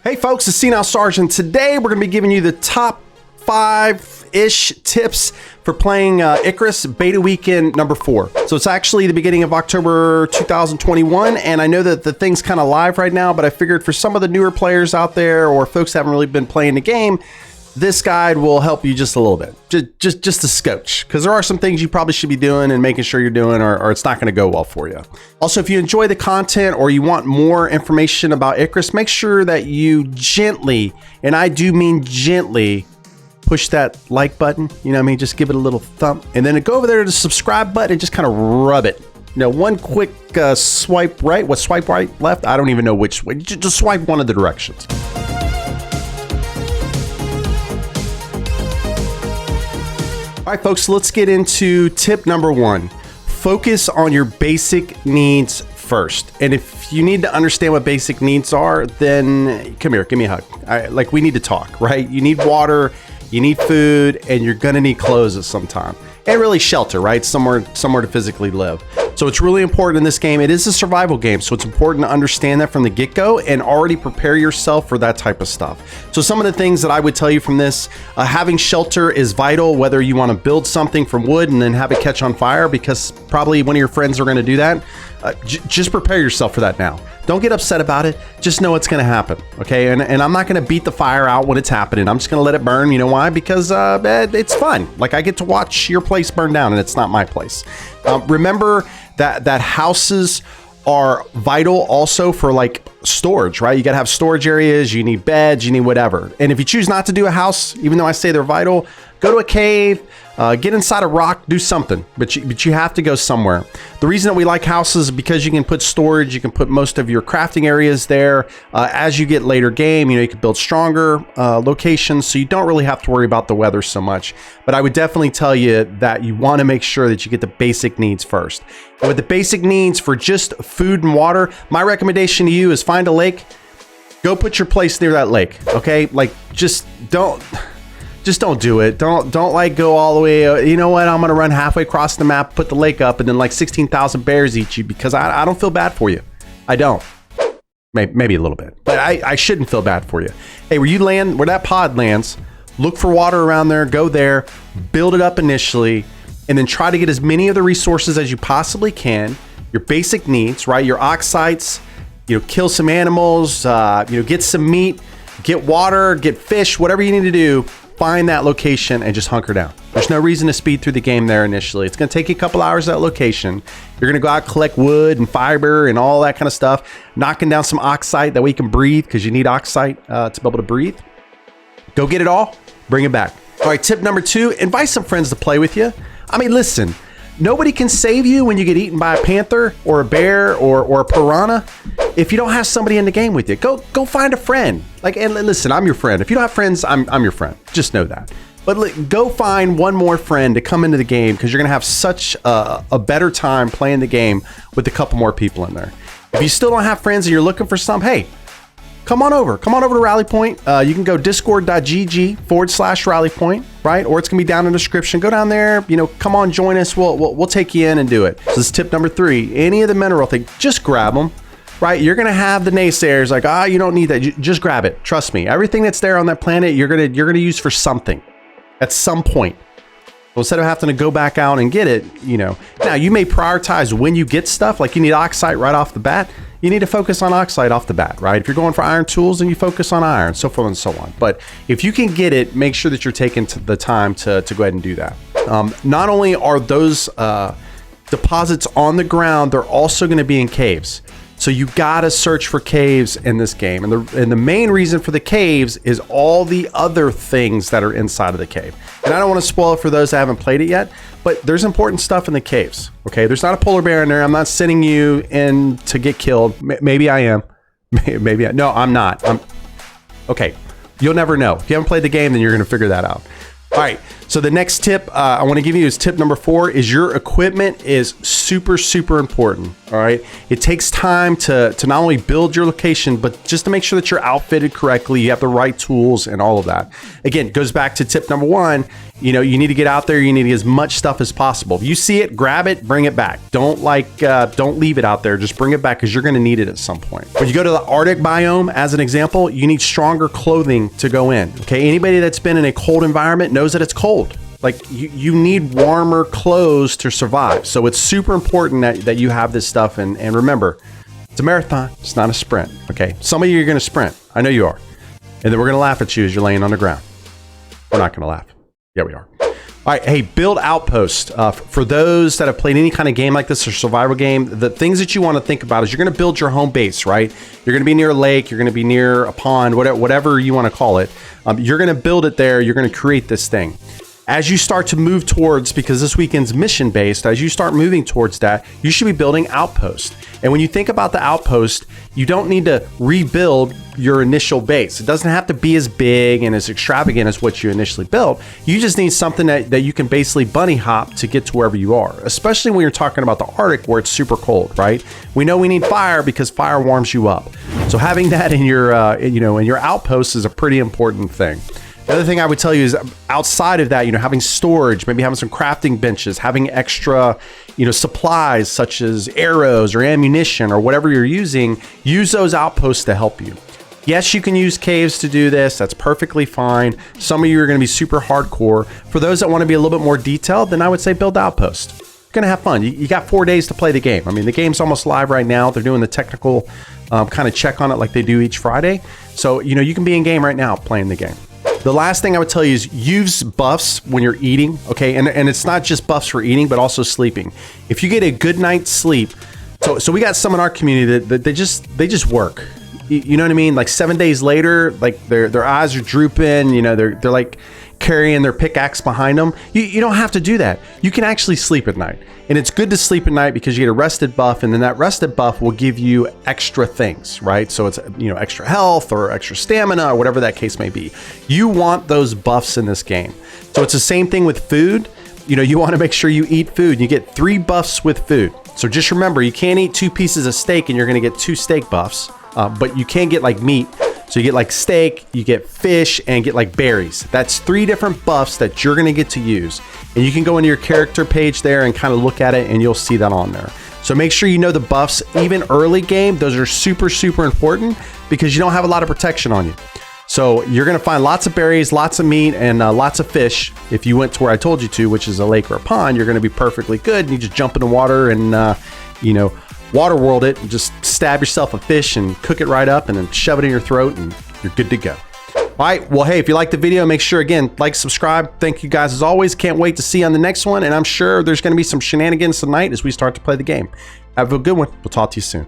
Hey folks, it's SenileSarge, and today we're going to be giving you the top 5-ish tips for playing ICARUS Beta Weekend number 4. So it's actually the beginning of October 2021, and I know that the thing's kind of live right now, but I figured for some of the newer players out there or folks that haven't really been playing the game, this guide will help you just a little bit, just a scotch, because there are some things you probably should be doing and making sure you're doing, or it's not going to go well for you. Also, if you enjoy the content or you want more information about ICARUS, make sure that you gently, and I do mean gently, push that like button. You know what I mean? Just give it a little thump, and then go over there to the subscribe button and just kind of rub it. You know, one quick swipe right. What, swipe right, left? I don't even know which way. Just swipe one of the directions. All right, folks, let's get into tip number 1. Focus on your basic needs first. And if you need to understand what basic needs are, then come here, give me a hug. We need to talk, right? You need water, you need food, and you're gonna need clothes at some time. And really shelter, right? Somewhere to physically live. So it's really important in this game. It is a survival game, so it's important to understand that from the get-go and already prepare yourself for that type of stuff. So some of the things that I would tell you from this, having shelter is vital, whether you want to build something from wood and then have it catch on fire, because probably one of your friends are going to do that. Just prepare yourself for that now. Don't get upset about it. Just know it's going to happen, okay? And I'm not going to beat the fire out when it's happening. I'm just going to let it burn. You know why? Because it's fun. Like, I get to watch your place burn down, and it's not my place. Remember that houses are vital also for like storage, right? You got to have storage areas. You need beds. You need whatever. And if you choose not to do a house, even though I say they're vital, go to a cave. Get inside a rock, do something, but you have to go somewhere. The reason that we like houses is because you can put storage, you can put most of your crafting areas there. As you get later game, you can build stronger locations, so you don't really have to worry about the weather so much. But I would definitely tell you that you want to make sure that you get the basic needs first. And with the basic needs for just food and water, my recommendation to you is find a lake, go put your place near that lake, okay? Like, just don't do it. Don't like go all the way. You know what? I'm going to run halfway across the map, put the lake up, and then like 16,000 bears eat you, because I don't feel bad for you. I don't. Maybe a little bit, but I shouldn't feel bad for you. Hey, where that pod lands, look for water around there, go there, build it up initially, and then try to get as many of the resources as you possibly can. Your basic needs, right? Your oxites, kill some animals, get some meat, get water, get fish, whatever you need to do. Find that location and just hunker down. There's no reason to speed through the game there initially. It's going to take you a couple hours at that location. You're going to go out, collect wood and fiber and all that kind of stuff, knocking down some oxite, that way you can breathe, because you need oxite to be able to breathe. Go get it all, bring it back. All right, tip number 2, invite some friends to play with you. I mean, listen, nobody can save you when you get eaten by a panther or a bear or a piranha. If you don't have somebody in the game with you, go find a friend. And listen, I'm your friend. If you don't have friends, I'm your friend. Just know that. But go find one more friend to come into the game, because you're gonna have such a better time playing the game with a couple more people in there. If you still don't have friends and you're looking for some, hey, come on over to Rally Point. You can go discord.gg/Rally Point, right? Or it's gonna be down in the description. Go down there, come on, join us. We'll take you in and do it. So this is tip number 3. Any of the mineral thing, just grab them. Right, you're gonna have the naysayers like, you don't need that. Just grab it. Trust me. Everything that's there on that planet, you're gonna use for something at some point. So instead of having to go back out and get it, Now you may prioritize when you get stuff. Like, you need oxide right off the bat. You need to focus on oxide off the bat, right? If you're going for iron tools, then you focus on iron, so forth and so on. But if you can get it, make sure that you're taking the time to go ahead and do that. Not only are those deposits on the ground, they're also going to be in caves. So you gotta search for caves in this game, and the main reason for the caves is all the other things that are inside of the cave. And I don't want to spoil it for those that haven't played it yet, but there's important stuff in the caves. Okay, there's not a polar bear in there. I'm not sending you in to get killed. Maybe I am. No, I'm not. Okay. You'll never know. If you haven't played the game, then you're gonna figure that out. All right. So the next tip I want to give you is tip number 4. Is your equipment is super important. All right. It takes time to not only build your location, but just to make sure that you're outfitted correctly, you have the right tools and all of that. Again, it goes back to tip number one. You know, you need to get out there. You need to get as much stuff as possible. If you see it, grab it, bring it back. Don't leave it out there. Just bring it back because you're going to need it at some point. When you go to the Arctic biome, as an example, you need stronger clothing to go in. Okay. Anybody that's been in a cold environment knows that it's cold. Like you need warmer clothes to survive. So it's super important that you have this stuff. And remember, it's a marathon. It's not a sprint. Okay. Some of you are going to sprint. I know you are. And then we're going to laugh at you as you're laying on the ground. We're not going to laugh. Yeah, we are. All right. Hey, build outpost. For those that have played any kind of game like this or survival game, the things that you want to think about is you're going to build your home base, right? You're going to be near a lake. You're going to be near a pond, whatever you want to call it. You're going to build it there. You're going to create this thing. As you start to move towards, because this weekend's mission based, as you start moving towards that, you should be building outpost. And when you think about the outpost, you don't need to rebuild your initial base. It doesn't have to be as big and as extravagant as what you initially built. You just need something that you can basically bunny hop to get to wherever you are, especially when you're talking about the Arctic where it's super cold, right? We know we need fire because fire warms you up. So having that in your, in your outpost is a pretty important thing. The other thing I would tell you is outside of that, having storage, maybe having some crafting benches, having extra, supplies such as arrows or ammunition or whatever you're using, use those outposts to help you. Yes, you can use caves to do this. That's perfectly fine. Some of you are going to be super hardcore. For those that want to be a little bit more detailed, then I would say build outposts. You're going to have fun. You got 4 days to play the game. I mean, the game's almost live right now. They're doing the technical kind of check on it like they do each Friday. So, you can be in game right now playing the game. The last thing I would tell you is use buffs when you're eating, okay? And it's not just buffs for eating, but also sleeping. If you get a good night's sleep, so we got some in our community that they just work. You know what I mean? Like 7 days later, like their eyes are drooping, they're like carrying their pickaxe behind them. You don't have to do that. You can actually sleep at night. And it's good to sleep at night because you get a rested buff, and then that rested buff will give you extra things, right? So it's, extra health or extra stamina or whatever that case may be. You want those buffs in this game. So it's the same thing with food. You want to make sure you eat food. You get 3 buffs with food. So just remember, you can't eat 2 pieces of steak and you're going to get 2 steak buffs, but you can get like meat. So you get like steak, you get fish, and get like berries. That's 3 different buffs that you're gonna get to use. And you can go into your character page there and kind of look at it and you'll see that on there. So make sure you know the buffs, even early game. Those are super, super important because you don't have a lot of protection on you. So you're gonna find lots of berries, lots of meat, and lots of fish. If you went to where I told you to, which is a lake or a pond, you're gonna be perfectly good. And you just jump in the water and, water world it and just stab yourself a fish and cook it right up and then shove it in your throat and you're good to go. All right. Well, hey, if you like the video, make sure, again, like, subscribe. Thank you guys as always. Can't wait to see you on the next one. And I'm sure there's going to be some shenanigans tonight as we start to play the game. Have a good one. We'll talk to you soon.